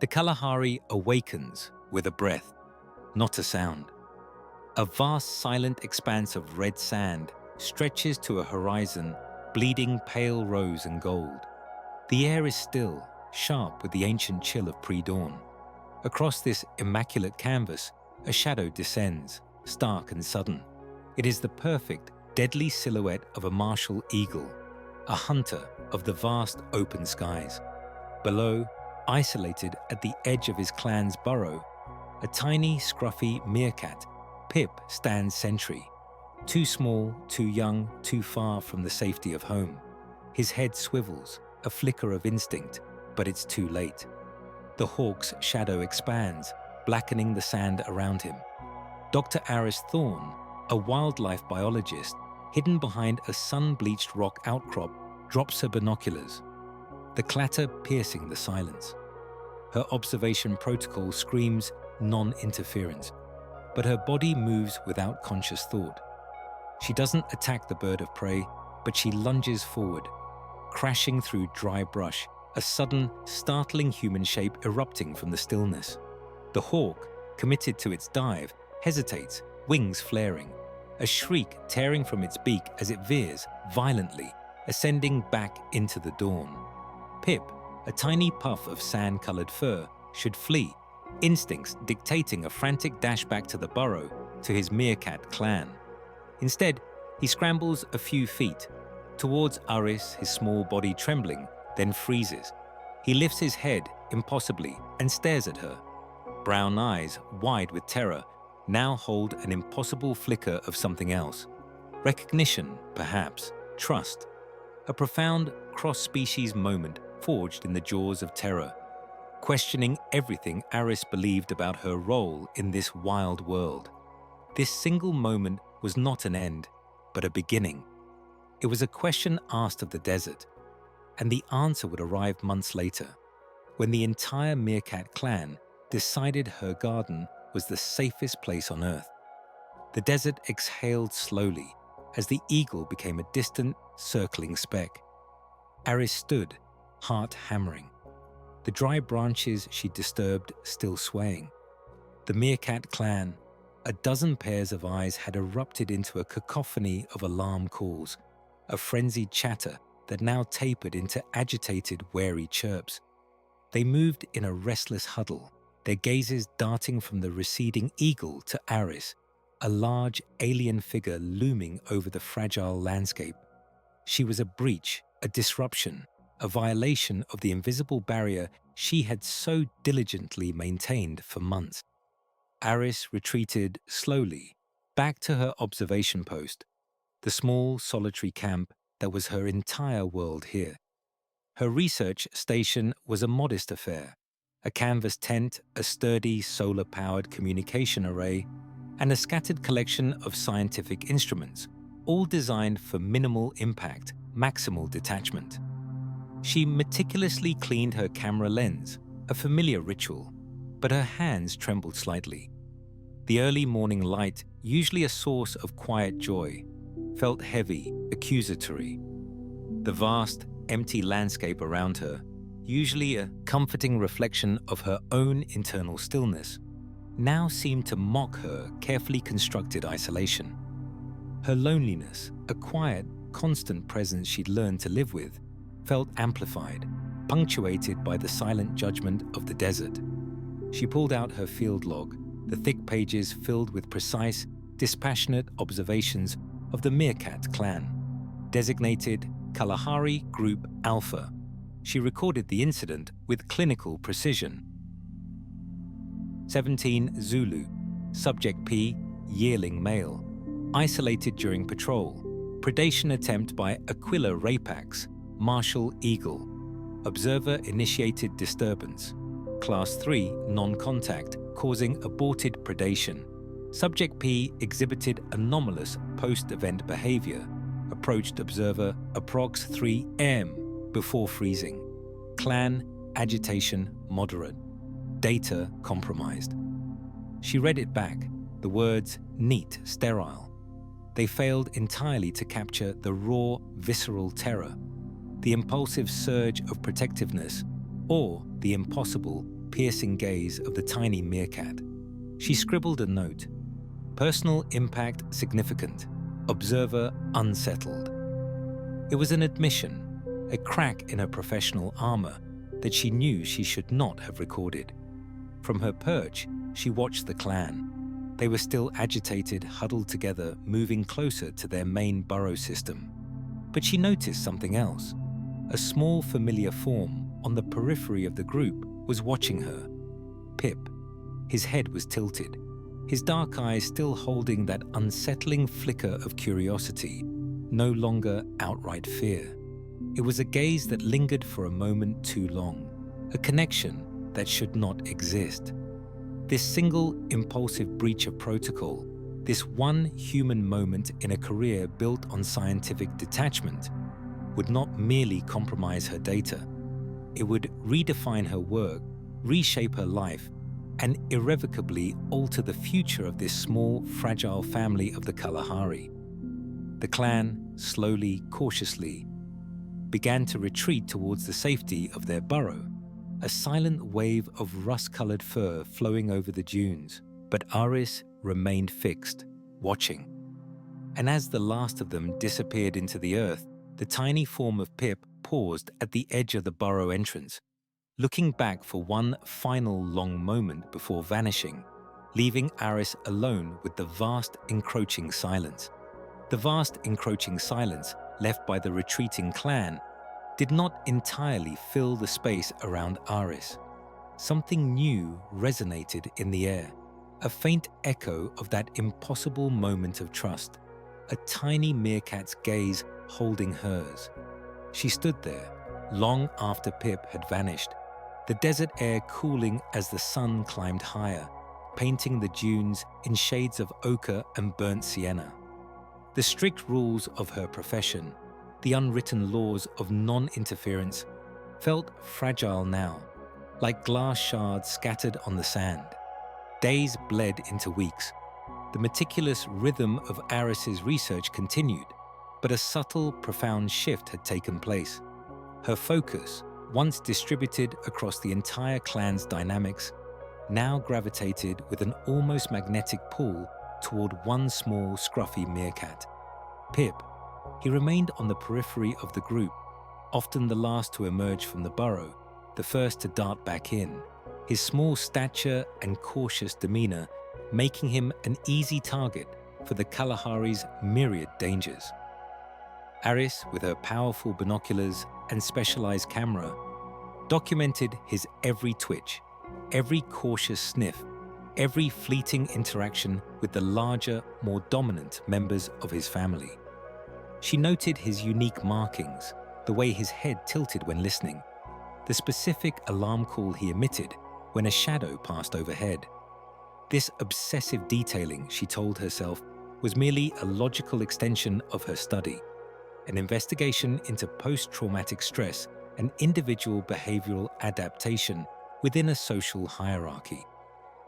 The Kalahari awakens with a breath, not a sound. A vast silent expanse of red sand stretches to a horizon bleeding pale rose and gold. The air is still, sharp with the ancient chill of pre-dawn. Across this immaculate canvas, a shadow descends, stark and sudden. It is the perfect, deadly silhouette of a martial eagle, a hunter of the vast open skies. Below, isolated at the edge of his clan's burrow, a tiny, scruffy meerkat, Pip, stands sentry. Too small, too young, too far from the safety of home. His head swivels, a flicker of instinct, but it's too late. The hawk's shadow expands, blackening the sand around him. Dr. Aris Thorne, a wildlife biologist, hidden behind a sun-bleached rock outcrop, drops her binoculars, the clatter piercing the silence. Her observation protocol screams non-interference, but her body moves without conscious thought. She doesn't attack the bird of prey, but she lunges forward, crashing through dry brush, a sudden, startling human shape erupting from the stillness. The hawk, committed to its dive, hesitates, wings flaring, a shriek tearing from its beak as it veers violently, ascending back into the dawn. Pip, a tiny puff of sand-colored fur, should flee, instincts dictating a frantic dash back to the burrow, to his meerkat clan. Instead, he scrambles a few feet, towards Aris, his small body trembling, then freezes. He lifts his head, impossibly, and stares at her. Brown eyes, wide with terror, now hold an impossible flicker of something else. Recognition, perhaps, trust. A profound cross-species moment forged in the jaws of terror, questioning everything Aris believed about her role in this wild world. This single moment was not an end, but a beginning. It was a question asked of the desert, and the answer would arrive months later, when the entire meerkat clan decided her garden was the safest place on Earth. The desert exhaled slowly as the eagle became a distant, circling speck. Aris stood, heart hammering, the dry branches she disturbed still swaying. The meerkat clan, a dozen pairs of eyes had erupted into a cacophony of alarm calls, a frenzied chatter that now tapered into agitated, wary chirps. They moved in a restless huddle, their gazes darting from the receding eagle to Aris, a large alien figure looming over the fragile landscape. She was a breach, a disruption, a violation of the invisible barrier she had so diligently maintained for months. Aris retreated slowly back to her observation post, the small solitary camp that was her entire world here. Her research station was a modest affair, a canvas tent, a sturdy solar-powered communication array, and a scattered collection of scientific instruments, all designed for minimal impact, maximal detachment. She meticulously cleaned her camera lens, a familiar ritual, but her hands trembled slightly. The early morning light, usually a source of quiet joy, felt heavy, accusatory. The vast, empty landscape around her, usually a comforting reflection of her own internal stillness, now seemed to mock her carefully constructed isolation. Her loneliness, a quiet, constant presence she'd learned to live with, felt amplified, punctuated by the silent judgment of the desert. She pulled out her field log, the thick pages filled with precise, dispassionate observations of the meerkat clan, designated Kalahari Group Alpha. She recorded the incident with clinical precision. 17 Zulu, subject P, yearling male, isolated during patrol, predation attempt by Aquila rapax, martial eagle, observer-initiated disturbance, class 3 non-contact, causing aborted predation. Subject P exhibited anomalous post-event behavior, approached observer approx 3 m before freezing. Clan agitation moderate. Data compromised. She read it back, the words neat, sterile. They failed entirely to capture the raw, visceral terror, the impulsive surge of protectiveness, or the impossible, piercing gaze of the tiny meerkat. She scribbled a note. Personal impact significant. Observer unsettled. It was an admission, a crack in her professional armor that she knew she should not have recorded. From her perch, she watched the clan. They were still agitated, huddled together, moving closer to their main burrow system. But she noticed something else. A small familiar form on the periphery of the group was watching her. Pip. His head was tilted, his dark eyes still holding that unsettling flicker of curiosity, no longer outright fear. It was a gaze that lingered for a moment too long, a connection that should not exist. This single impulsive breach of protocol, this one human moment in a career built on scientific detachment, would not merely compromise her data. It would redefine her work, reshape her life, and irrevocably alter the future of this small, fragile family of the Kalahari. The clan, slowly, cautiously, began to retreat towards the safety of their burrow, a silent wave of rust-colored fur flowing over the dunes. But Aris remained fixed, watching. And as the last of them disappeared into the earth, the tiny form of Pip paused at the edge of the burrow entrance, looking back for one final long moment before vanishing, leaving Aris alone with the vast encroaching silence. The vast encroaching silence left by the retreating clan did not entirely fill the space around Aris. Something new resonated in the air, a faint echo of that impossible moment of trust, a tiny meerkat's gaze holding hers. She stood there, long after Pip had vanished, the desert air cooling as the sun climbed higher, painting the dunes in shades of ochre and burnt sienna. The strict rules of her profession, the unwritten laws of non-interference, felt fragile now, like glass shards scattered on the sand. Days bled into weeks. The meticulous rhythm of Aris's research continued, but a subtle, profound shift had taken place. Her focus, once distributed across the entire clan's dynamics, now gravitated with an almost magnetic pull toward one small, scruffy meerkat. Pip. He remained on the periphery of the group, often the last to emerge from the burrow, the first to dart back in, his small stature and cautious demeanor making him an easy target for the Kalahari's myriad dangers. Aris, with her powerful binoculars and specialized camera, documented his every twitch, every cautious sniff, every fleeting interaction with the larger, more dominant members of his family. She noted his unique markings, the way his head tilted when listening, the specific alarm call he emitted when a shadow passed overhead. This obsessive detailing, she told herself, was merely a logical extension of her study, an investigation into post-traumatic stress and individual behavioral adaptation within a social hierarchy.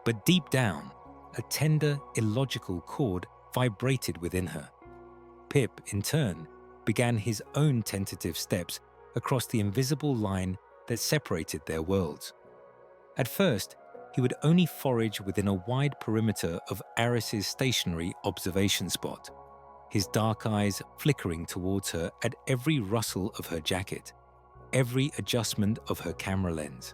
But deep down, a tender, illogical chord vibrated within her. Pip, in turn, began his own tentative steps across the invisible line that separated their worlds. At first, he would only forage within a wide perimeter of Aris's stationary observation spot, his dark eyes flickering towards her at every rustle of her jacket, every adjustment of her camera lens.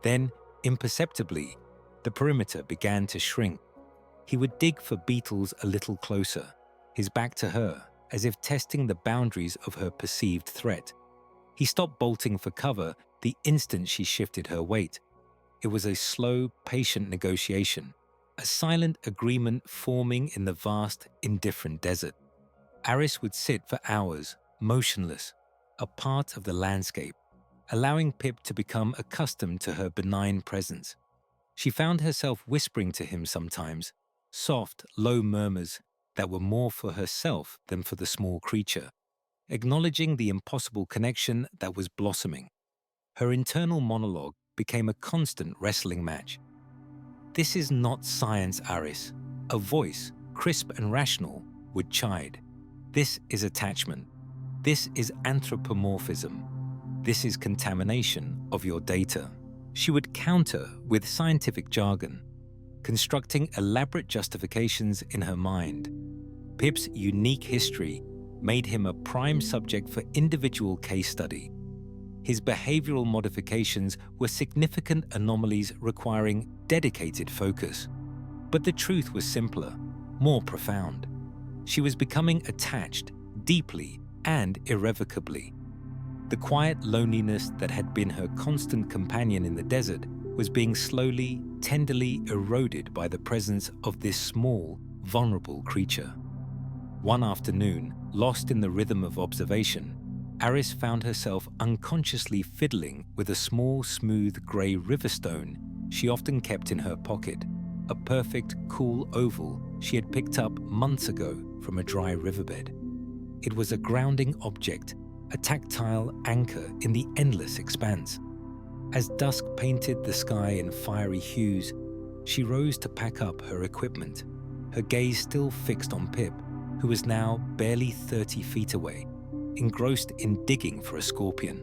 Then, imperceptibly, the perimeter began to shrink. He would dig for beetles a little closer, his back to her, as if testing the boundaries of her perceived threat. He stopped bolting for cover the instant she shifted her weight. It was a slow, patient negotiation, a silent agreement forming in the vast, indifferent desert. Aris would sit for hours, motionless, a part of the landscape, allowing Pip to become accustomed to her benign presence. She found herself whispering to him sometimes, soft, low murmurs that were more for herself than for the small creature, acknowledging the impossible connection that was blossoming. Her internal monologue became a constant wrestling match. "This is not science, Aris," a voice, crisp and rational, would chide. "This is attachment. This is anthropomorphism. This is contamination of your data." she would counter with scientific jargon, constructing elaborate justifications in her mind. Pip's unique history made him a prime subject for individual case study. His behavioral modifications were significant anomalies requiring dedicated focus. But the truth was simpler, more profound. She was becoming attached, deeply and irrevocably. The quiet loneliness that had been her constant companion in the desert was being slowly, tenderly eroded by the presence of this small, vulnerable creature. One afternoon, lost in the rhythm of observation, Aris found herself unconsciously fiddling with a small, smooth grey riverstone she often kept in her pocket, a perfect, cool oval she had picked up months ago from a dry riverbed. It was a grounding object, a tactile anchor in the endless expanse. As dusk painted the sky in fiery hues, she rose to pack up her equipment, her gaze still fixed on Pip, who was now barely 30 feet away, engrossed in digging for a scorpion.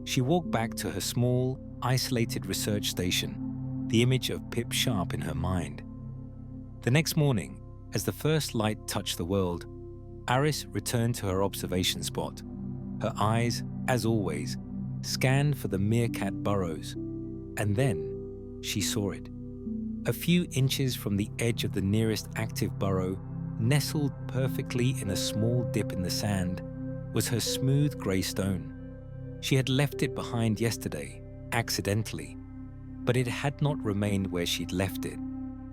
She walked back to her small, isolated research station, the image of Pip sharp in her mind. The next morning, as the first light touched the world, Aris returned to her observation spot. Her eyes, as always, scanned for the meerkat burrows, and then she saw it. A few inches from the edge of the nearest active burrow, nestled perfectly in a small dip in the sand, was her smooth grey stone. She had left it behind yesterday, accidentally, but it had not remained where she'd left it.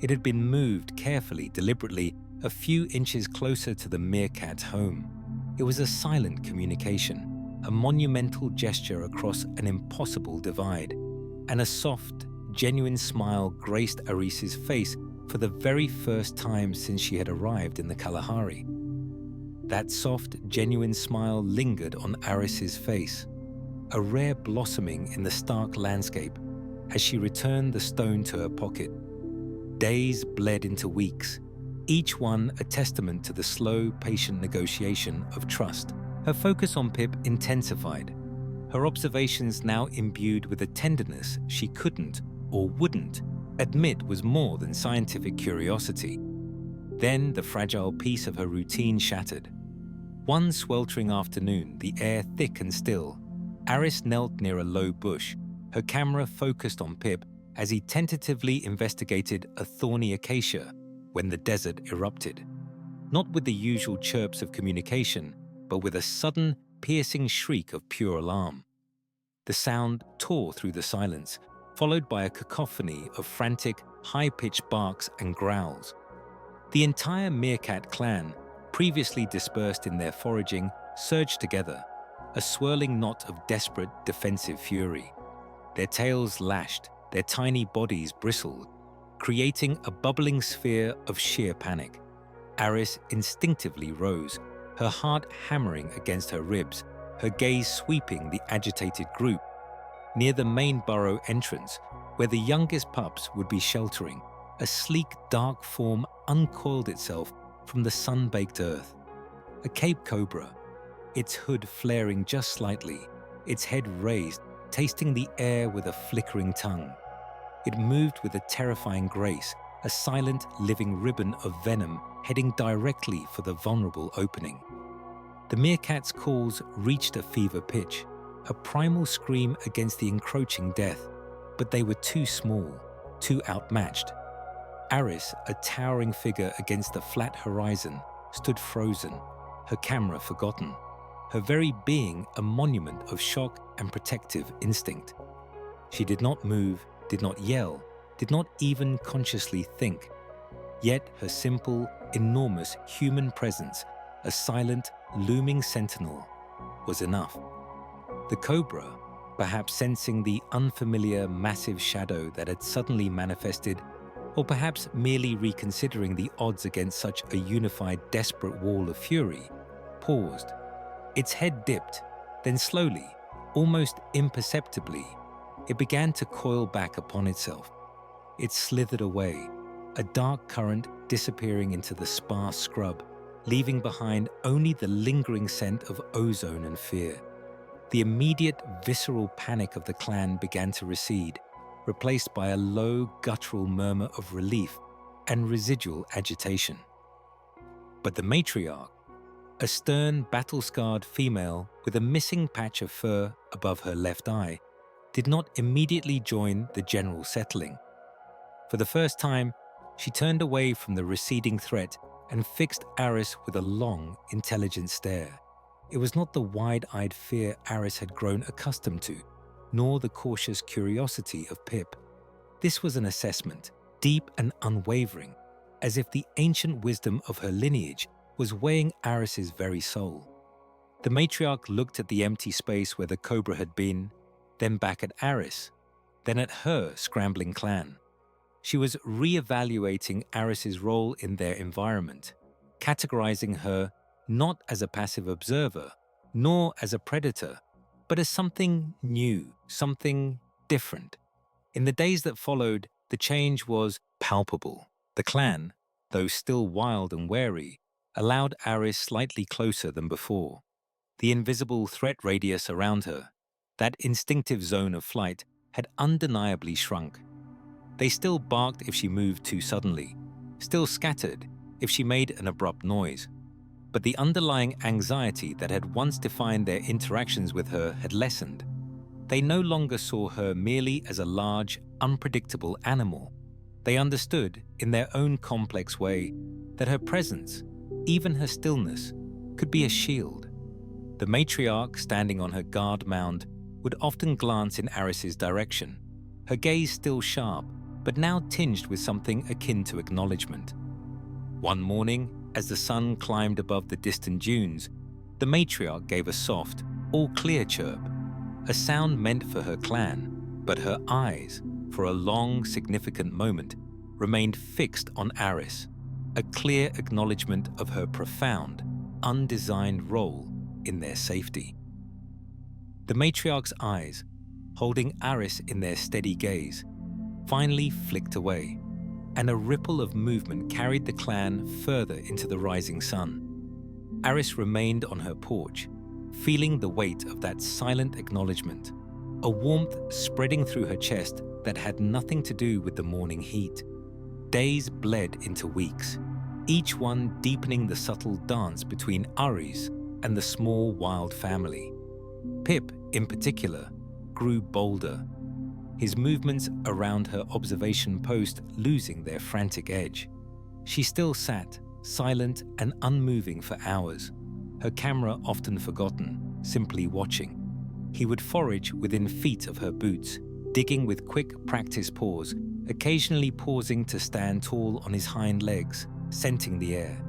It had been moved carefully, deliberately, a few inches closer to the meerkat's home. It was a silent communication, a monumental gesture across an impossible divide, and a soft, genuine smile graced Aris's face for the very first time since she had arrived in the Kalahari. That soft, genuine smile lingered on Aris's face, a rare blossoming in the stark landscape as she returned the stone to her pocket. Days bled into weeks, each one a testament to the slow, patient negotiation of trust. Her focus on Pip intensified, her observations now imbued with a tenderness she couldn't or wouldn't admit was more than scientific curiosity. Then the fragile piece of her routine shattered. One sweltering afternoon, the air thick and still, Aris knelt near a low bush, her camera focused on Pip as he tentatively investigated a thorny acacia when the desert erupted. Not with the usual chirps of communication, but with a sudden, piercing shriek of pure alarm. The sound tore through the silence, followed by a cacophony of frantic, high-pitched barks and growls. The entire meerkat clan, previously dispersed in their foraging, surged together, a swirling knot of desperate, defensive fury. Their tails lashed, their tiny bodies bristled, creating a bubbling sphere of sheer panic. Aris instinctively rose, her heart hammering against her ribs, her gaze sweeping the agitated group. Near the main burrow entrance, where the youngest pups would be sheltering, a sleek, dark form uncoiled itself from the sun-baked earth. A Cape cobra, its hood flaring just slightly, its head raised, tasting the air with a flickering tongue. It moved with a terrifying grace, a silent, living ribbon of venom heading directly for the vulnerable opening. The meerkat's calls reached a fever pitch, a primal scream against the encroaching death, but they were too small, too outmatched. Aris, a towering figure against the flat horizon, stood frozen, her camera forgotten, her very being a monument of shock and protective instinct. She did not move, did not yell, did not even consciously think. Yet her simple, enormous human presence, a silent, looming sentinel, was enough. The cobra, perhaps sensing the unfamiliar, massive shadow that had suddenly manifested, or perhaps merely reconsidering the odds against such a unified, desperate wall of fury, paused. Its head dipped, then slowly, almost imperceptibly, it began to coil back upon itself. It slithered away, a dark current disappearing into the sparse scrub, leaving behind only the lingering scent of ozone and fear. The immediate, visceral panic of the clan began to recede, replaced by a low guttural murmur of relief and residual agitation. But the matriarch, a stern, battle-scarred female with a missing patch of fur above her left eye, did not immediately join the general settling. For the first time, she turned away from the receding threat and fixed Aris with a long, intelligent stare. It was not the wide-eyed fear Aris had grown accustomed to, nor the cautious curiosity of Pip. This was an assessment, deep and unwavering, as if the ancient wisdom of her lineage was weighing Aris's very soul. The matriarch looked at the empty space where the cobra had been, then back at Aris, then at her scrambling clan. She was re-evaluating Aris's role in their environment, categorizing her not as a passive observer, nor as a predator, but as something new, something different. In the days that followed, the change was palpable. The clan, though still wild and wary, allowed Aris slightly closer than before. The invisible threat radius around her, that instinctive zone of flight, had undeniably shrunk. They still barked if she moved too suddenly, still scattered if she made an abrupt noise. But the underlying anxiety that had once defined their interactions with her had lessened. They no longer saw her merely as a large, unpredictable animal. They understood, in their own complex way, that her presence, even her stillness, could be a shield. The matriarch, standing on her guard mound, would often glance in Aris's direction, her gaze still sharp, but now tinged with something akin to acknowledgement. One morning, as the sun climbed above the distant dunes, the matriarch gave a soft, all-clear chirp, a sound meant for her clan, but her eyes, for a long, significant moment, remained fixed on Aris, a clear acknowledgement of her profound, undesigned role in their safety. The matriarch's eyes, holding Aris in their steady gaze, finally flicked away, and a ripple of movement carried the clan further into the rising sun. Aris remained on her porch, feeling the weight of that silent acknowledgement, a warmth spreading through her chest that had nothing to do with the morning heat. Days bled into weeks, each one deepening the subtle dance between Aris and the small wild family. Pip, in particular, grew bolder, his movements around her observation post losing their frantic edge. She still sat, silent and unmoving for hours, her camera often forgotten, simply watching. He would forage within feet of her boots, digging with quick practice paws, occasionally pausing to stand tall on his hind legs, scenting the air,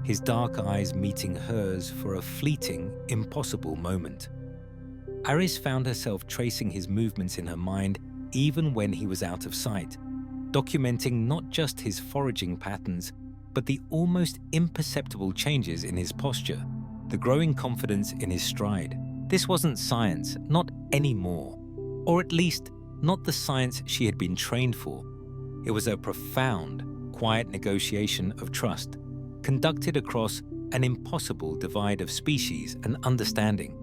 his dark eyes meeting hers for a fleeting, impossible moment. Aris found herself tracing his movements in her mind even when he was out of sight, documenting not just his foraging patterns, but the almost imperceptible changes in his posture, the growing confidence in his stride. This wasn't science, not anymore, or at least not the science she had been trained for. It was a profound, quiet negotiation of trust, conducted across an impossible divide of species and understanding.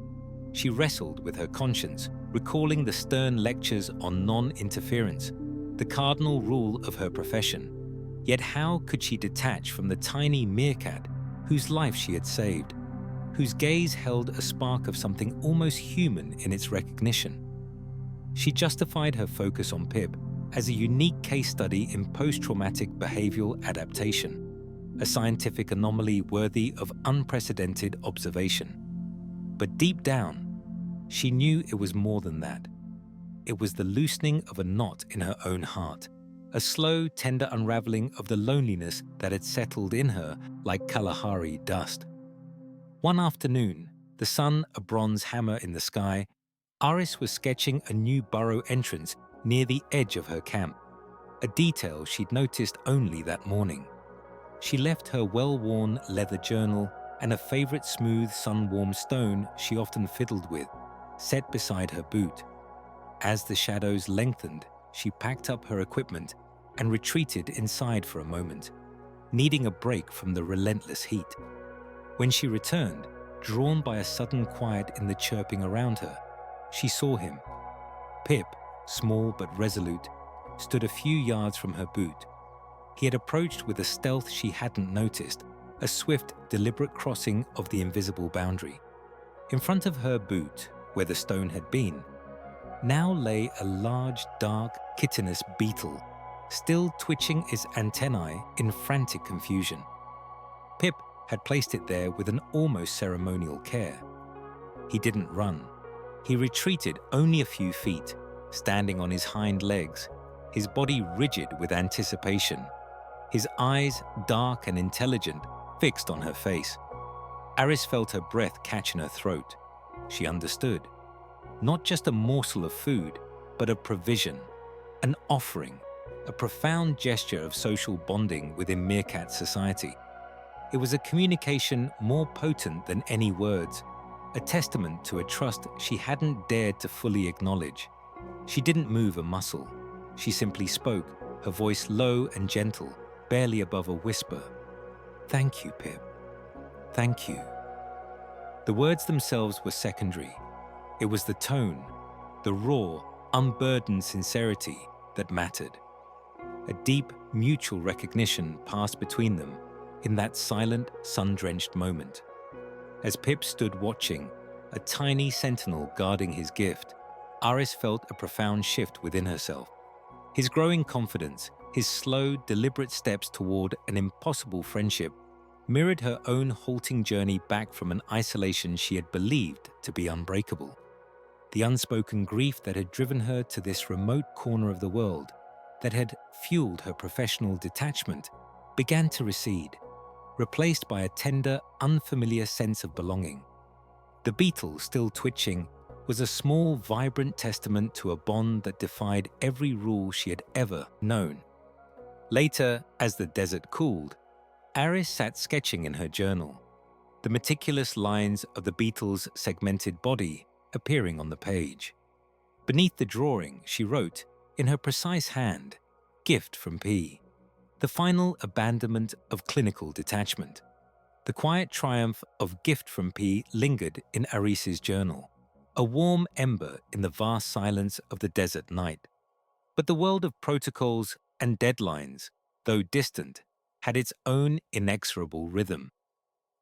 She wrestled with her conscience, recalling the stern lectures on non-interference, the cardinal rule of her profession. Yet how could she detach from the tiny meerkat whose life she had saved, whose gaze held a spark of something almost human in its recognition? She justified her focus on Pip as a unique case study in post-traumatic behavioral adaptation, a scientific anomaly worthy of unprecedented observation. But deep down, she knew it was more than that. It was the loosening of a knot in her own heart, a slow, tender unraveling of the loneliness that had settled in her like Kalahari dust. One afternoon, the sun a bronze hammer in the sky, Aris was sketching a new burrow entrance near the edge of her camp, a detail she'd noticed only that morning. She left her well-worn leather journal and a favorite smooth sun-warmed stone she often fiddled with, set beside her boot. As the shadows lengthened, she packed up her equipment and retreated inside for a moment, needing a break from the relentless heat. When she returned, drawn by a sudden quiet in the chirping around her, she saw him. Pip, small but resolute, stood a few yards from her boot. He had approached with a stealth she hadn't noticed, a swift, deliberate crossing of the invisible boundary. In front of her boot, where the stone had been, now lay a large, dark, chitinous beetle, still twitching its antennae in frantic confusion. Pip had placed it there with an almost ceremonial care. He didn't run. He retreated only a few feet, standing on his hind legs, his body rigid with anticipation, his eyes dark and intelligent, fixed on her face. Aris felt her breath catch in her throat. She understood. Not just a morsel of food, but a provision, an offering, a profound gesture of social bonding within Meerkat society. It was a communication more potent than any words, a testament to a trust she hadn't dared to fully acknowledge. She didn't move a muscle. She simply spoke, her voice low and gentle, barely above a whisper. "Thank you, Pip. Thank you." The words themselves were secondary. It was the tone, the raw, unburdened sincerity that mattered. A deep, mutual recognition passed between them in that silent, sun-drenched moment. As Pip stood watching, a tiny sentinel guarding his gift, Aris felt a profound shift within herself. His growing confidence, his slow, deliberate steps toward an impossible friendship, mirrored her own halting journey back from an isolation she had believed to be unbreakable. The unspoken grief that had driven her to this remote corner of the world, that had fueled her professional detachment, began to recede, replaced by a tender, unfamiliar sense of belonging. The beetle, still twitching, was a small, vibrant testament to a bond that defied every rule she had ever known. Later, as the desert cooled, Aris sat sketching in her journal, the meticulous lines of the beetle's segmented body appearing on the page. Beneath the drawing, she wrote, in her precise hand, "Gift from P," the final abandonment of clinical detachment. The quiet triumph of "Gift from P" lingered in Aris's journal, a warm ember in the vast silence of the desert night. But the world of protocols and deadlines, though distant, had its own inexorable rhythm.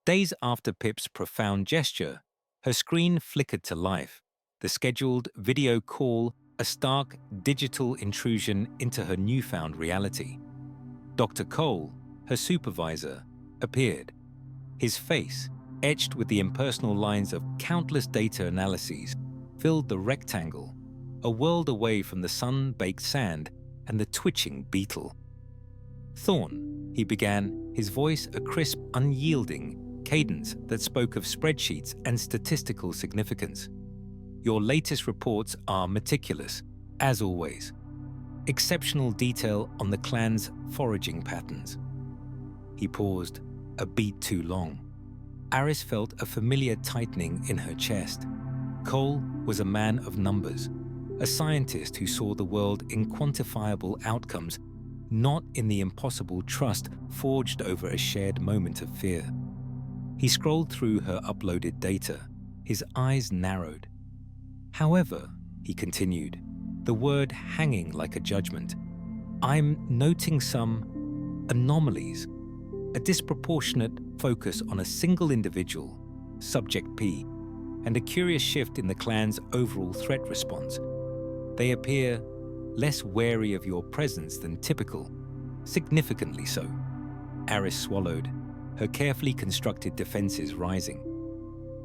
Days after Pip's profound gesture, her screen flickered to life, the scheduled video call a stark digital intrusion into her newfound reality. Dr. Cole, her supervisor, appeared. His face, etched with the impersonal lines of countless data analyses, filled the rectangle, a world away from the sun-baked sand and the twitching beetle. "Thorne," he began, his voice a crisp, unyielding cadence that spoke of spreadsheets and statistical significance. "Your latest reports are meticulous, as always. Exceptional detail on the clan's foraging patterns." He paused, a beat too long. Aris felt a familiar tightening in her chest. Cole was a man of numbers, a scientist who saw the world in quantifiable outcomes, not in the impossible trust forged over a shared moment of fear. He scrolled through her uploaded data, his eyes narrowed. "However," he continued, the word hanging like a judgment, "I'm noting some anomalies, a disproportionate focus on a single individual, Subject P, and a curious shift in the clan's overall threat response. They appear less wary of your presence than typical, significantly so." Aris swallowed, her carefully constructed defenses rising.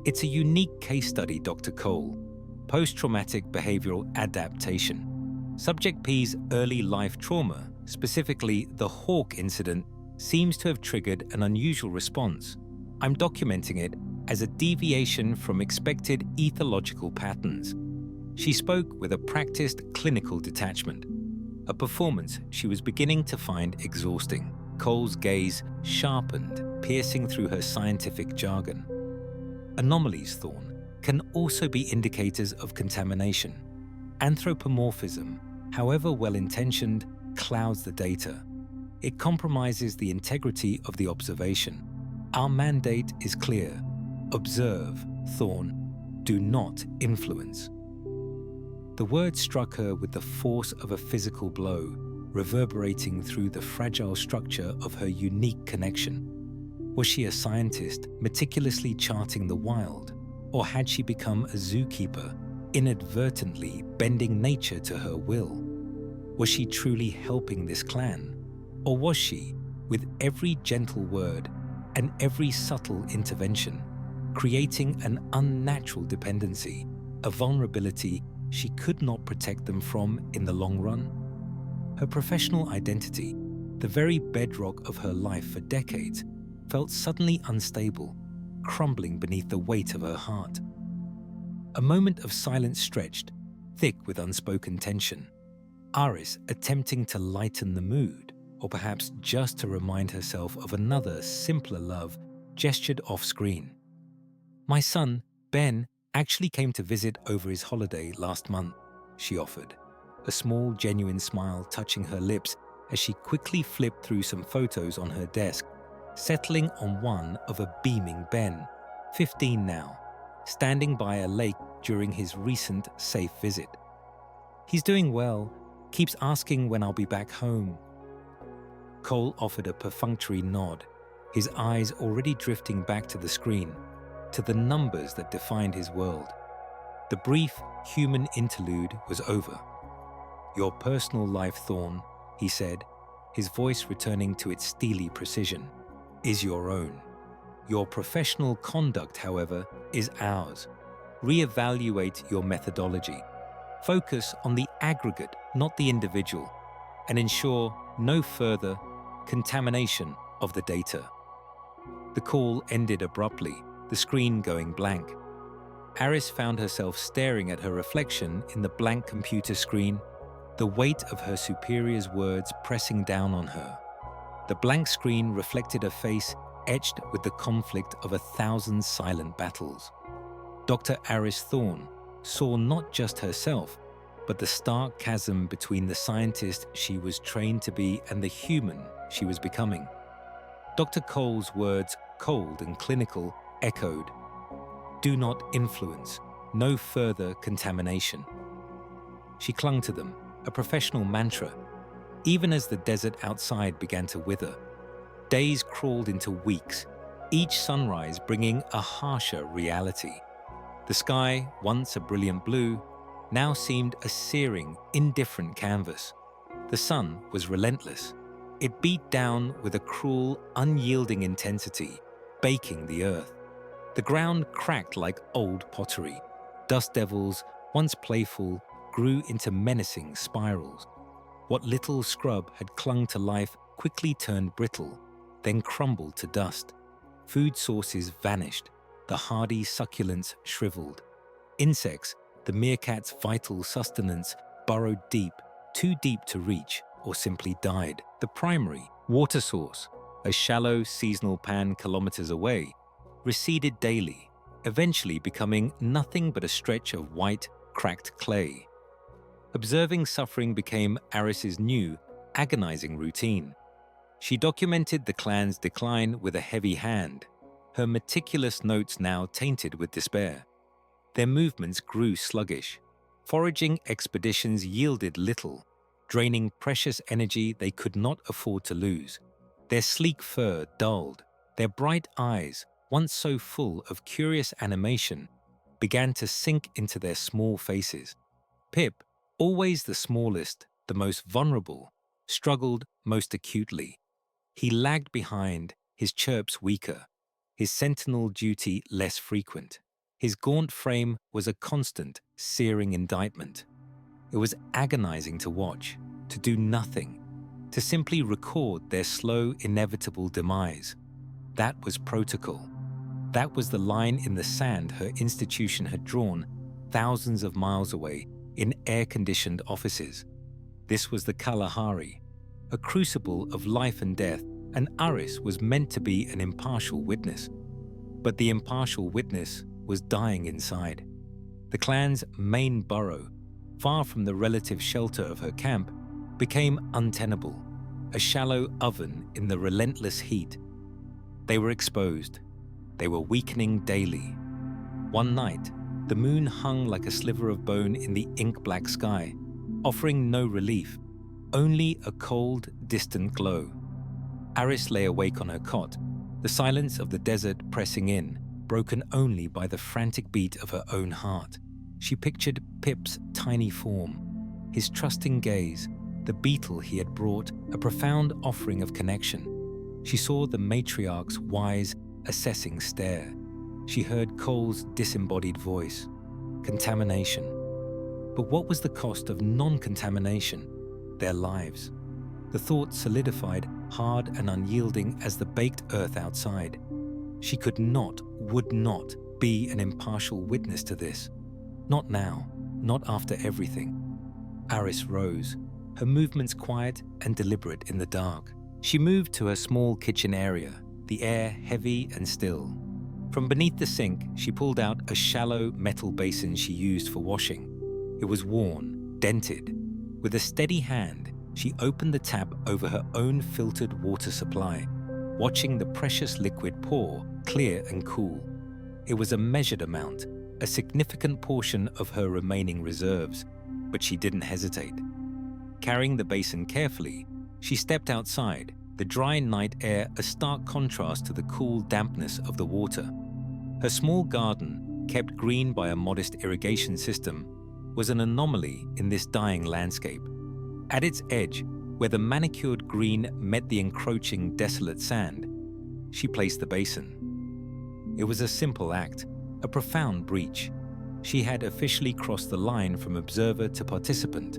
"It's a unique case study, Dr. Cole. Post-traumatic behavioral adaptation. Subject P's early life trauma, specifically the Hawk incident, seems to have triggered an unusual response. I'm documenting it as a deviation from expected ethological patterns." She spoke with a practiced clinical detachment, a performance she was beginning to find exhausting. Cole's gaze sharpened, piercing through her scientific jargon. "Anomalies, Thorne, can also be indicators of contamination. Anthropomorphism, however well-intentioned, clouds the data. It compromises the integrity of the observation. Our mandate is clear. Observe, Thorne. Do not influence." The word struck her with the force of a physical blow, reverberating through the fragile structure of her unique connection. Was she a scientist meticulously charting the wild, or had she become a zookeeper, inadvertently bending nature to her will? Was she truly helping this clan? Or was she, with every gentle word and every subtle intervention, creating an unnatural dependency, a vulnerability she could not protect them from in the long run? Her professional identity, the very bedrock of her life for decades, felt suddenly unstable, crumbling beneath the weight of her heart. A moment of silence stretched, thick with unspoken tension. Aris attempting to lighten the mood, or perhaps just to remind herself of another, simpler love, gestured off-screen. "My son, Ben, actually came to visit over his holiday last month," she offered, a small, genuine smile touching her lips as she quickly flipped through some photos on her desk, settling on one of a beaming Ben, 15 now, standing by a lake during his recent safe visit. "He's doing well, keeps asking when I'll be back home." Cole offered a perfunctory nod, his eyes already drifting back to the screen, to the numbers that defined his world. The brief human interlude was over. "Your personal life, Thorne," he said, his voice returning to its steely precision, "is your own. Your professional conduct, however, is ours. Reevaluate your methodology. Focus on the aggregate, not the individual, and ensure no further contamination of the data." The call ended abruptly, the screen going blank. Aris found herself staring at her reflection in the blank computer screen, the weight of her superior's words pressing down on her. The blank screen reflected a face etched with the conflict of 1,000 silent battles. Dr. Aris Thorne saw not just herself, but the stark chasm between the scientist she was trained to be and the human she was becoming. Dr. Cole's words, cold and clinical, echoed, "Do not influence, no further contamination." She clung to them, a professional mantra, even as the desert outside began to wither. Days crawled into weeks, each sunrise bringing a harsher reality. The sky, once a brilliant blue, now seemed a searing, indifferent canvas. The sun was relentless. It beat down with a cruel, unyielding intensity, baking the earth. The ground cracked like old pottery. Dust devils, once playful, grew into menacing spirals. What little scrub had clung to life quickly turned brittle, then crumbled to dust. Food sources vanished. The hardy succulents shriveled. Insects, the meerkat's vital sustenance, burrowed deep, too deep to reach, or simply died. The primary water source, a shallow seasonal pan kilometers away, receded daily, eventually becoming nothing but a stretch of white, cracked clay. Observing suffering became Aris's new, agonizing routine. She documented the clan's decline with a heavy hand, her meticulous notes now tainted with despair. Their movements grew sluggish. Foraging expeditions yielded little, draining precious energy they could not afford to lose. Their sleek fur dulled. Their bright eyes, once so full of curious animation, began to sink into their small faces. Pip, always the smallest, the most vulnerable, struggled most acutely. He lagged behind, his chirps weaker, his sentinel duty less frequent. His gaunt frame was a constant, searing indictment. It was agonizing to watch, to do nothing, to simply record their slow, inevitable demise. That was protocol. That was the line in the sand her institution had drawn, thousands of miles away, in air-conditioned offices. This was the Kalahari, a crucible of life and death, and Aris was meant to be an impartial witness. But the impartial witness was dying inside. The clan's main burrow, far from the relative shelter of her camp, became untenable, a shallow oven in the relentless heat. They were exposed. They were weakening daily. One night, The moon hung like a sliver of bone in the ink-black sky, offering no relief, only a cold, distant glow. Aris lay awake on her cot, the silence of the desert pressing in, broken only by the frantic beat of her own heart. She pictured Pip's tiny form, his trusting gaze, the beetle he had brought, a profound offering of connection. She saw the matriarch's wise, assessing stare. She heard Cole's disembodied voice. Contamination. But what was the cost of non-contamination? Their lives. The thought solidified, hard and unyielding as the baked earth outside. She could not, would not, be an impartial witness to this. Not now, not after everything. Aris rose, her movements quiet and deliberate in the dark. She moved to her small kitchen area, the air heavy and still. From beneath the sink, she pulled out a shallow metal basin she used for washing. It was worn, dented. With a steady hand, she opened the tap over her own filtered water supply, watching the precious liquid pour, clear and cool. It was a measured amount, a significant portion of her remaining reserves, but she didn't hesitate. Carrying the basin carefully, she stepped outside, the dry night air a stark contrast to the cool dampness of the water. Her small garden, kept green by a modest irrigation system, was an anomaly in this dying landscape. At its edge, where the manicured green met the encroaching desolate sand, she placed the basin. It was a simple act, a profound breach. She had officially crossed the line from observer to participant.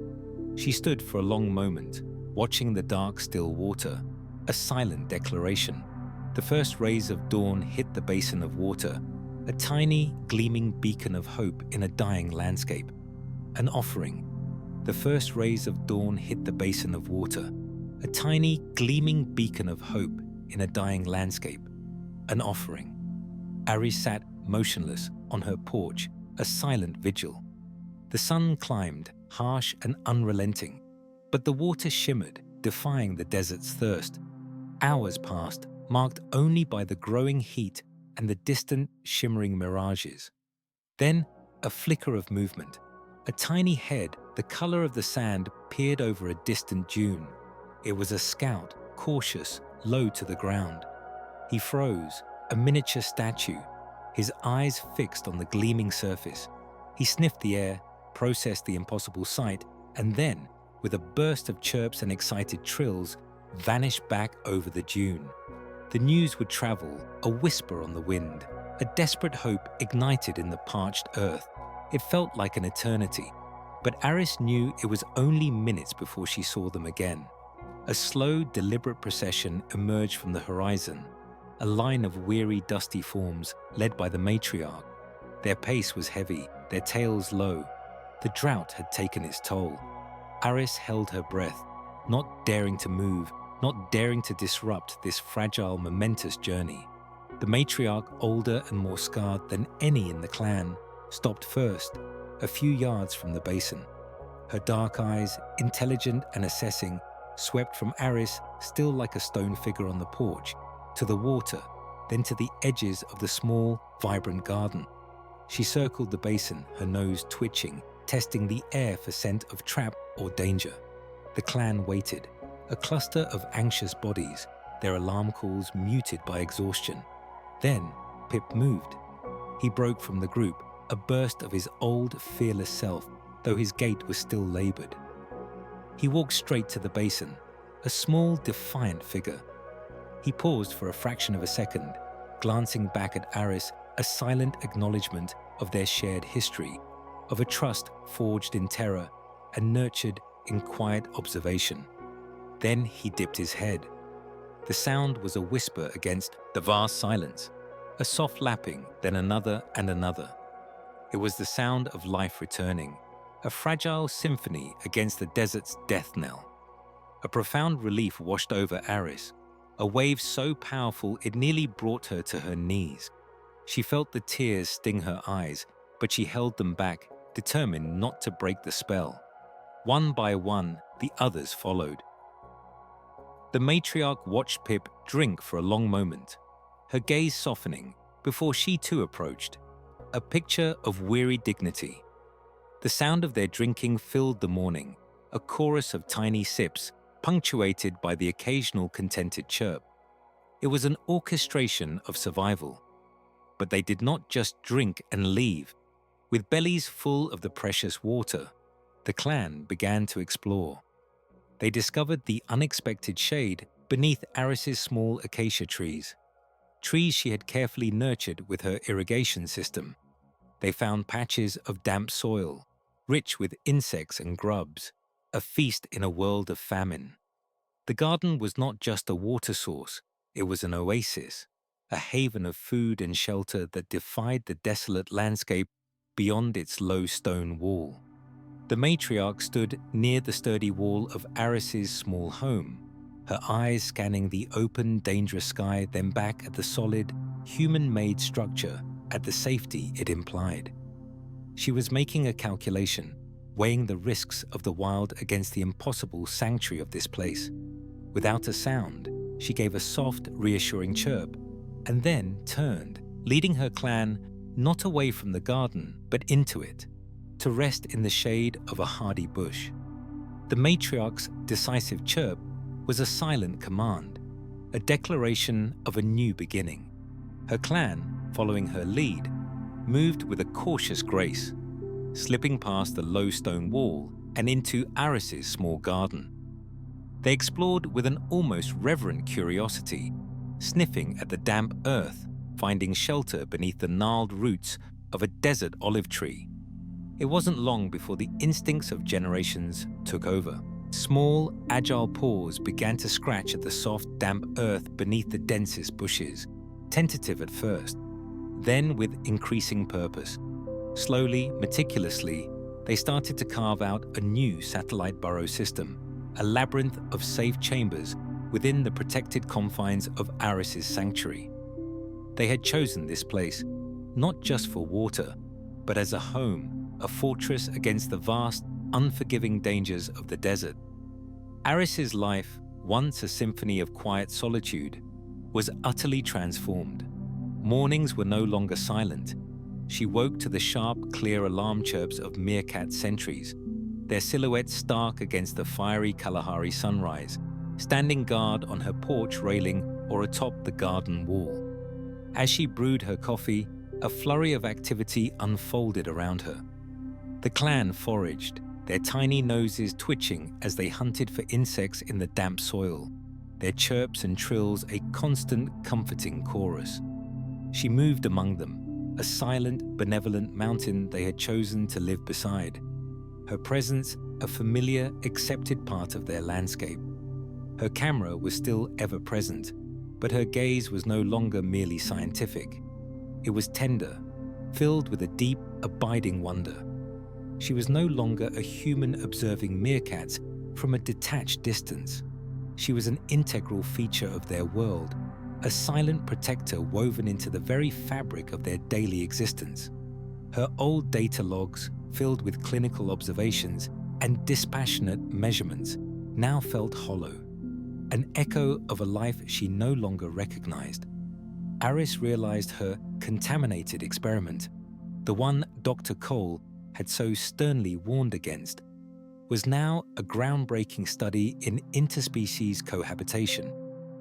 She stood for a long moment, watching the dark, still water, a silent declaration. The first rays of dawn hit the basin of water, a tiny, gleaming beacon of hope in a dying landscape. An offering. The first rays of dawn hit the basin of water, a tiny, gleaming beacon of hope in a dying landscape. An offering. Aris sat motionless on her porch, a silent vigil. The sun climbed, harsh and unrelenting, but the water shimmered, defying the desert's thirst. Hours passed, marked only by the growing heat and the distant, shimmering mirages. Then, a flicker of movement. A tiny head, the color of the sand, peered over a distant dune. It was a scout, cautious, low to the ground. He froze, a miniature statue, his eyes fixed on the gleaming surface. He sniffed the air, processed the impossible sight, and then, with a burst of chirps and excited trills, vanished back over the dune. The news would travel, a whisper on the wind, a desperate hope ignited in the parched earth. It felt like an eternity, but Aris knew it was only minutes before she saw them again. A slow, deliberate procession emerged from the horizon, a line of weary, dusty forms led by the matriarch. Their pace was heavy, their tails low. The drought had taken its toll. Aris held her breath, not daring to move, not daring to disrupt this fragile, momentous journey. The matriarch, older and more scarred than any in the clan, stopped first, a few yards from the basin. Her dark eyes, intelligent and assessing, swept from Aris, still like a stone figure on the porch, to the water, then to the edges of the small, vibrant garden. She circled the basin, her nose twitching, testing the air for scent of trap or danger. The clan waited, a cluster of anxious bodies, their alarm calls muted by exhaustion. Then Pip moved. He broke from the group, a burst of his old, fearless self, though his gait was still labored. He walked straight to the basin, a small, defiant figure. He paused for a fraction of a second, glancing back at Aris, a silent acknowledgement of their shared history, of a trust forged in terror and nurtured in quiet observation. Then he dipped his head. The sound was a whisper against the vast silence, a soft lapping, then another and another. It was the sound of life returning, a fragile symphony against the desert's death knell. A profound relief washed over Aris, a wave so powerful it nearly brought her to her knees. She felt the tears sting her eyes, but she held them back, determined not to break the spell. One by one, the others followed. The matriarch watched Pip drink for a long moment, her gaze softening, before she too approached. a picture of weary dignity. The sound of their drinking filled the morning, a chorus of tiny sips, punctuated by the occasional contented chirp. It was an orchestration of survival. But they did not just drink and leave. With bellies full of the precious water, the clan began to explore. They discovered the unexpected shade beneath Aris's small acacia trees she had carefully nurtured with her irrigation system. They found patches of damp soil, rich with insects and grubs, a feast in a world of famine. The garden was not just a water source, it was an oasis, a haven of food and shelter that defied the desolate landscape beyond its low stone wall. The matriarch stood near the sturdy wall of Aris's small home, her eyes scanning the open, dangerous sky, then back at the solid, human-made structure, at the safety it implied. She was making a calculation, weighing the risks of the wild against the impossible sanctuary of this place. Without a sound, she gave a soft, reassuring chirp, and then turned, leading her clan not away from the garden, but into it, to rest in the shade of a hardy bush. The matriarch's decisive chirp was a silent command, a declaration of a new beginning. Her clan, following her lead, moved with a cautious grace, slipping past the low stone wall and into Aris's small garden. They explored with an almost reverent curiosity, sniffing at the damp earth, finding shelter beneath the gnarled roots of a desert olive tree. It wasn't long before the instincts of generations took over. Small, agile paws began to scratch at the soft, damp earth beneath the densest bushes, tentative at first, then with increasing purpose. Slowly, meticulously, they started to carve out a new satellite burrow system, a labyrinth of safe chambers within the protected confines of Aris's sanctuary. They had chosen this place, not just for water, but as a home, a fortress against the vast, unforgiving dangers of the desert. Aris's life, once a symphony of quiet solitude, was utterly transformed. Mornings were no longer silent. She woke to the sharp, clear alarm chirps of Meerkat sentries, their silhouettes stark against the fiery Kalahari sunrise, standing guard on her porch railing or atop the garden wall. As she brewed her coffee, a flurry of activity unfolded around her. The clan foraged, their tiny noses twitching as they hunted for insects in the damp soil, their chirps and trills a constant, comforting chorus. She moved among them, a silent, benevolent mountain they had chosen to live beside, her presence a familiar, accepted part of their landscape. Her camera was still ever present, but her gaze was no longer merely scientific. It was tender, filled with a deep, abiding wonder. She was no longer a human observing meerkats from a detached distance. She was an integral feature of their world, a silent protector woven into the very fabric of their daily existence. Her old data logs, filled with clinical observations and dispassionate measurements, now felt hollow, an echo of a life she no longer recognized. Aris realized her contaminated experiment, the one Dr. Cole had so sternly warned against, was now a groundbreaking study in interspecies cohabitation,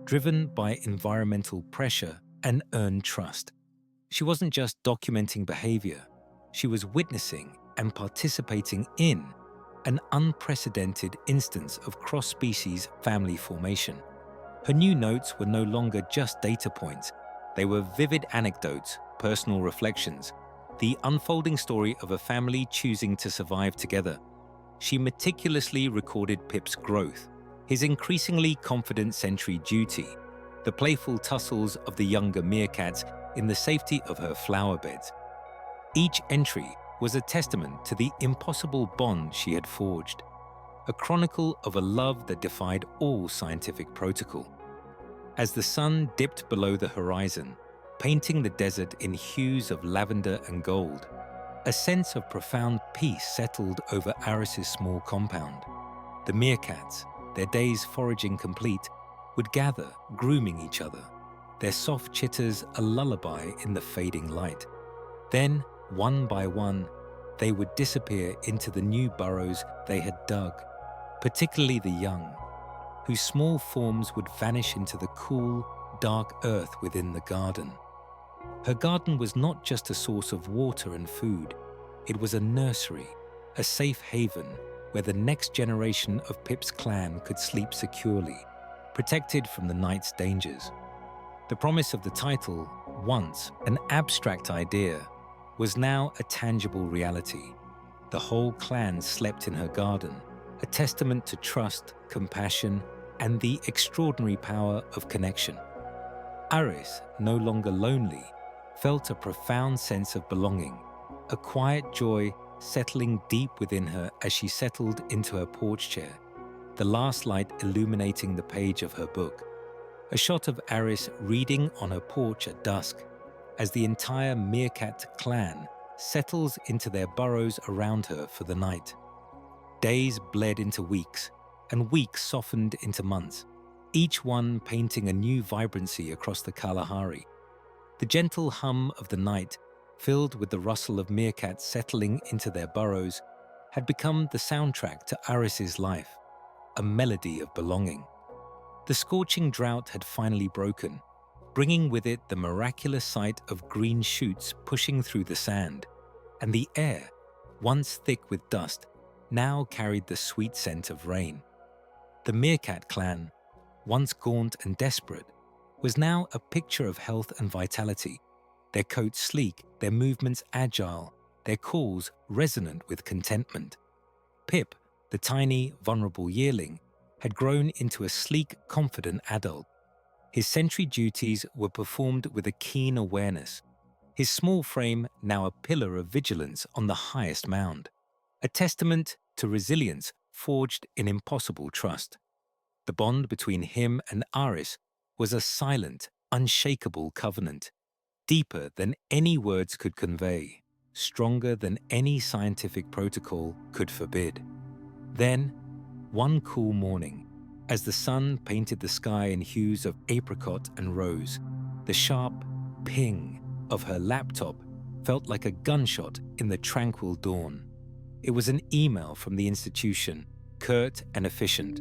driven by environmental pressure and earned trust. She wasn't just documenting behavior, she was witnessing and participating in an unprecedented instance of cross-species family formation. Her new notes were no longer just data points, they were vivid anecdotes, personal reflections, the unfolding story of a family choosing to survive together. She meticulously recorded Pip's growth, his increasingly confident sentry duty, the playful tussles of the younger meerkats in the safety of her flower beds. Each entry was a testament to the impossible bond she had forged, a chronicle of a love that defied all scientific protocol. As the sun dipped below the horizon, painting the desert in hues of lavender and gold, a sense of profound peace settled over Aris's small compound. The meerkats, their days foraging complete, would gather, grooming each other, their soft chitters a lullaby in the fading light. Then, one by one, they would disappear into the new burrows they had dug, particularly the young, whose small forms would vanish into the cool, dark earth within the garden. Her garden was not just a source of water and food, it was a nursery, a safe haven where the next generation of Pip's clan could sleep securely, protected from the night's dangers. The promise of the title, once an abstract idea, was now a tangible reality. The whole clan slept in her garden, a testament to trust, compassion, and the extraordinary power of connection. Aris, no longer lonely, felt a profound sense of belonging, a quiet joy settling deep within her as she settled into her porch chair, the last light illuminating the page of her book. A shot of Aris reading on her porch at dusk, as the entire Meerkat clan settles into their burrows around her for the night. Days bled into weeks, and weeks softened into months, each one painting a new vibrancy across the Kalahari. The gentle hum of the night, filled with the rustle of meerkats settling into their burrows, had become the soundtrack to Aris's life, a melody of belonging. The scorching drought had finally broken, bringing with it the miraculous sight of green shoots pushing through the sand, and the air, once thick with dust, now carried the sweet scent of rain. The Meerkat clan, once gaunt and desperate, was now a picture of health and vitality, their coats sleek, their movements agile, their calls resonant with contentment. Pip, the tiny, vulnerable yearling, had grown into a sleek, confident adult. His sentry duties were performed with a keen awareness, his small frame now a pillar of vigilance on the highest mound, a testament to resilience forged in impossible trust. The bond between him and Aris was a silent, unshakable covenant, deeper than any words could convey, stronger than any scientific protocol could forbid. Then, one cool morning, as the sun painted the sky in hues of apricot and rose, the sharp ping of her laptop felt like a gunshot in the tranquil dawn. It was an email from the institution, curt and efficient.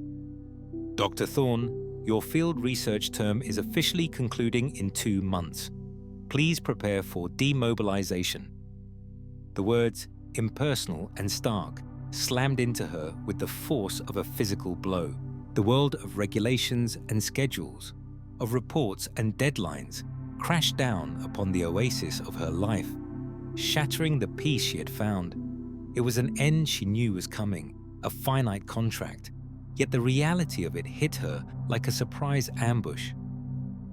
Dr. Thorne, your field research term is officially concluding in 2 months. Please prepare for demobilization. The words, impersonal and stark, slammed into her with the force of a physical blow. The world of regulations and schedules, of reports and deadlines, crashed down upon the oasis of her life, shattering the peace she had found. It was an end she knew was coming, a finite contract, yet the reality of it hit her like a surprise ambush.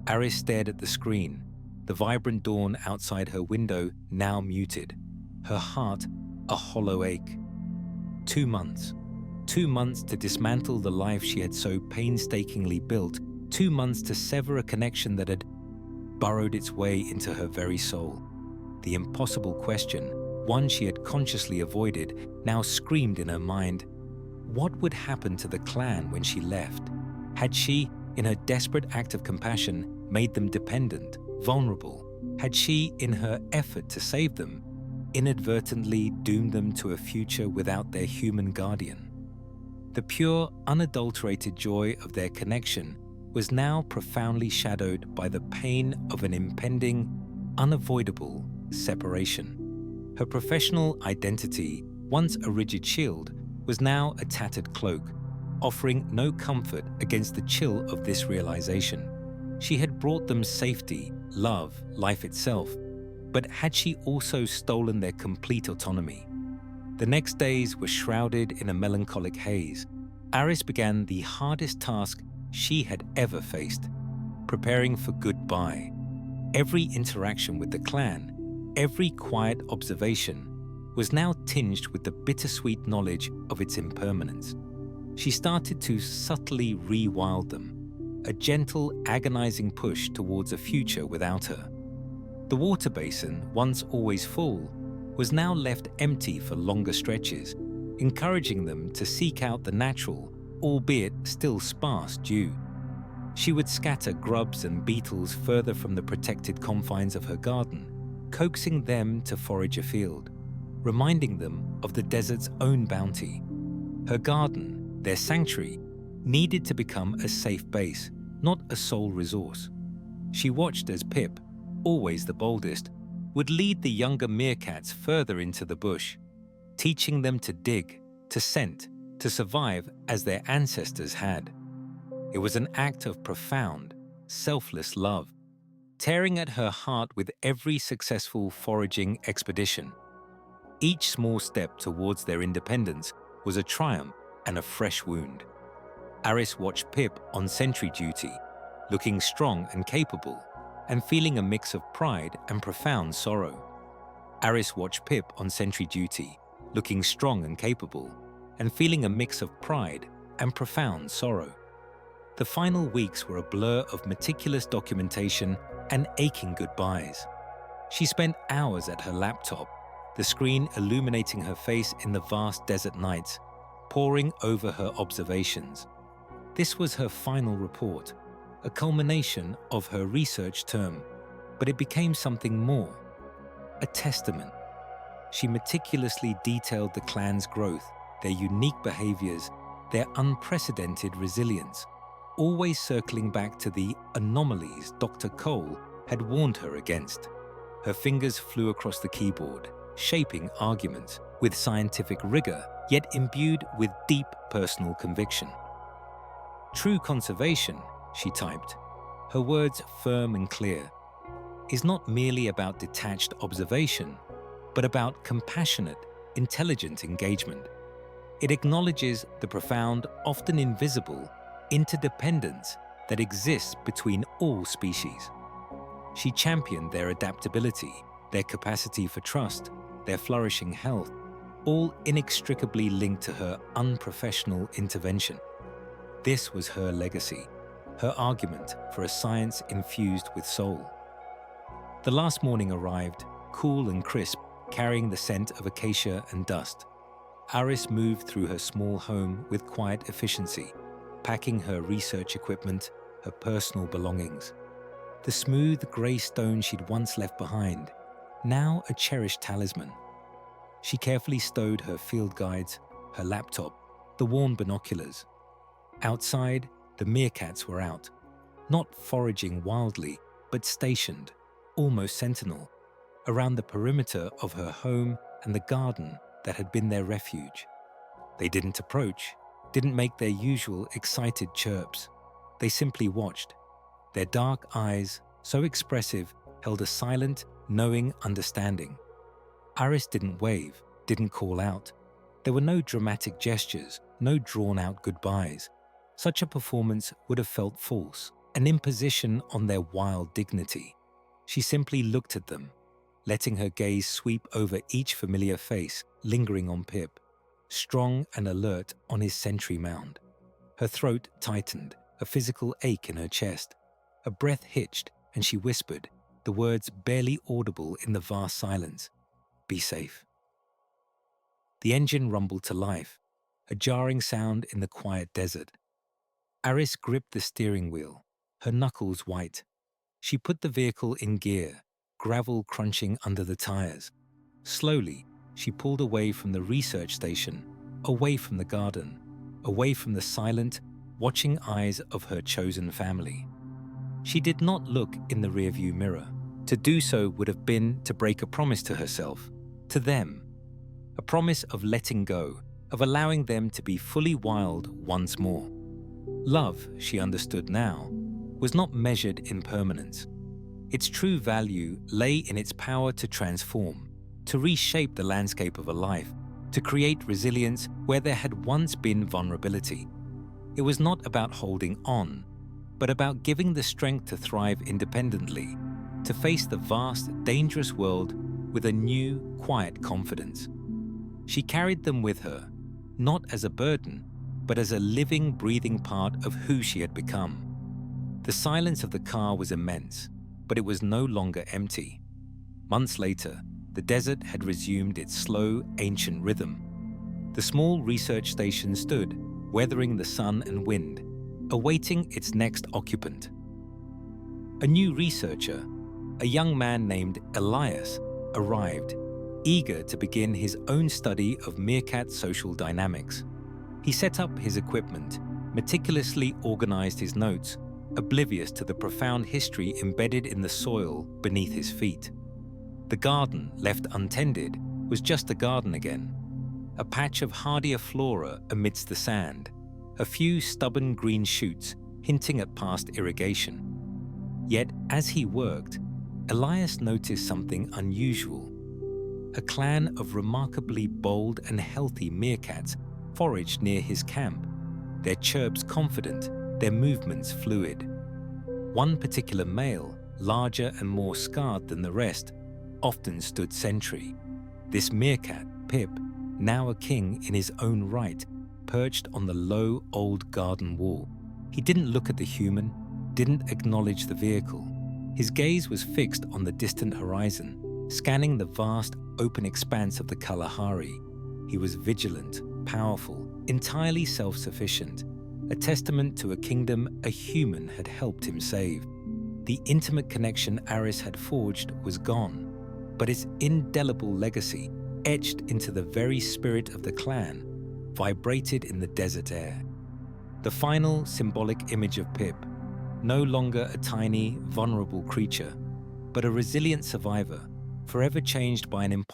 Aris stared at the screen, the vibrant dawn outside her window now muted, her heart a hollow ache. 2 months. 2 months to dismantle the life she had so painstakingly built, 2 months to sever a connection that had burrowed its way into her very soul. The impossible question, one she had consciously avoided, now screamed in her mind. What would happen to the clan when she left? Had she, in her desperate act of compassion, made them dependent, vulnerable? Had she, in her effort to save them, inadvertently doomed them to a future without their human guardian? The pure, unadulterated joy of their connection was now profoundly shadowed by the pain of an impending, unavoidable separation. Her professional identity, once a rigid shield, was now a tattered cloak, offering no comfort against the chill of this realization. She had brought them safety, love, life itself, but had she also stolen their complete autonomy? The next days were shrouded in a melancholic haze. Aris began the hardest task she had ever faced, preparing for goodbye. Every interaction with the clan, every quiet observation, was now tinged with the bittersweet knowledge of its impermanence. She started to subtly rewild them, a gentle, agonizing push towards a future without her. The water basin, once always full, was now left empty for longer stretches, encouraging them to seek out the natural, albeit still sparse, dew. She would scatter grubs and beetles further from the protected confines of her garden, coaxing them to forage afield, reminding them of the desert's own bounty. Her garden, their sanctuary, needed to become a safe base, not a sole resource. She watched as Pip, always the boldest, would lead the younger meerkats further into the bush, teaching them to dig, to scent, to survive as their ancestors had. It was an act of profound, selfless love, tearing at her heart with every successful foraging expedition. Each small step towards their independence was a triumph and a fresh wound. Aris watched Pip on sentry duty, looking strong and capable, and feeling a mix of pride and profound sorrow. Aris watched Pip on sentry duty, looking strong and capable, and feeling a mix of pride and profound sorrow. The final weeks were a blur of meticulous documentation and aching goodbyes. She spent hours at her laptop, the screen illuminating her face in the vast desert nights, poring over her observations. This was her final report, a culmination of her research term, but it became something more, a testament. She meticulously detailed the clan's growth, their unique behaviors, their unprecedented resilience, always circling back to the anomalies Dr. Cole had warned her against. Her fingers flew across the keyboard, shaping arguments with scientific rigor, yet imbued with deep personal conviction. True conservation, she typed, her words firm and clear, is not merely about detached observation, but about compassionate, intelligent engagement. It acknowledges the profound, often invisible, interdependence that exists between all species. She championed their adaptability, their capacity for trust, their flourishing health, all inextricably linked to her unprofessional intervention. This was her legacy, her argument for a science infused with soul. The last morning arrived, cool and crisp, carrying the scent of acacia and dust. Aris moved through her small home with quiet efficiency, packing her research equipment, her personal belongings. The smooth grey stone she'd once left behind, now a cherished talisman. She carefully stowed her field guides, her laptop, the worn binoculars. Outside, the meerkats were out, not foraging wildly, but stationed, almost sentinel, around the perimeter of her home and the garden that had been their refuge. They didn't approach, didn't make their usual excited chirps. They simply watched. Their dark eyes, so expressive, held a silent, knowing understanding. Aris didn't wave, didn't call out. There were no dramatic gestures, no drawn-out goodbyes. Such a performance would have felt false, an imposition on their wild dignity. She simply looked at them, letting her gaze sweep over each familiar face, lingering on Pip, strong and alert on his sentry mound. Her throat tightened, a physical ache in her chest. Her breath hitched, and she whispered, the words barely audible in the vast silence, "Be safe." The engine rumbled to life, a jarring sound in the quiet desert. Aris gripped the steering wheel, her knuckles white. She put the vehicle in gear, gravel crunching under the tires. Slowly, she pulled away from the research station, away from the garden, away from the silent, watching eyes of her chosen family. She did not look in the rearview mirror. To do so would have been to break a promise to herself, to them. A promise of letting go, of allowing them to be fully wild once more. Love, she understood now, was not measured in permanence. Its true value lay in its power to transform, to reshape the landscape of a life, to create resilience where there had once been vulnerability. It was not about holding on, but about giving the strength to thrive independently, to face the vast, dangerous world with a new, quiet confidence. She carried them with her, not as a burden, but as a living, breathing part of who she had become. The silence of the car was immense, but it was no longer empty. Months later, the desert had resumed its slow, ancient rhythm. The small research station stood, weathering the sun and wind, awaiting its next occupant. A new researcher, a young man named Elias arrived, eager to begin his own study of meerkat social dynamics. He set up his equipment, meticulously organized his notes, oblivious to the profound history embedded in the soil beneath his feet. The garden, left untended, was just a garden again. A patch of hardier flora amidst the sand, a few stubborn green shoots hinting at past irrigation. Yet, as he worked, Elias noticed something unusual. A clan of remarkably bold and healthy meerkats foraged near his camp, their chirps confident, their movements fluid. One particular male, larger and more scarred than the rest, often stood sentry. This meerkat, Pip, now a king in his own right, perched on the low old garden wall. He didn't look at the human, didn't acknowledge the vehicle. His gaze was fixed on the distant horizon, scanning the vast open expanse of the Kalahari. He was vigilant, powerful, entirely self-sufficient, a testament to a kingdom a human had helped him save. The intimate connection Aris had forged was gone, but its indelible legacy, etched into the very spirit of the clan, vibrated in the desert air. The final symbolic image of Pip, no longer a tiny, vulnerable creature, but a resilient survivor, forever changed by an impossible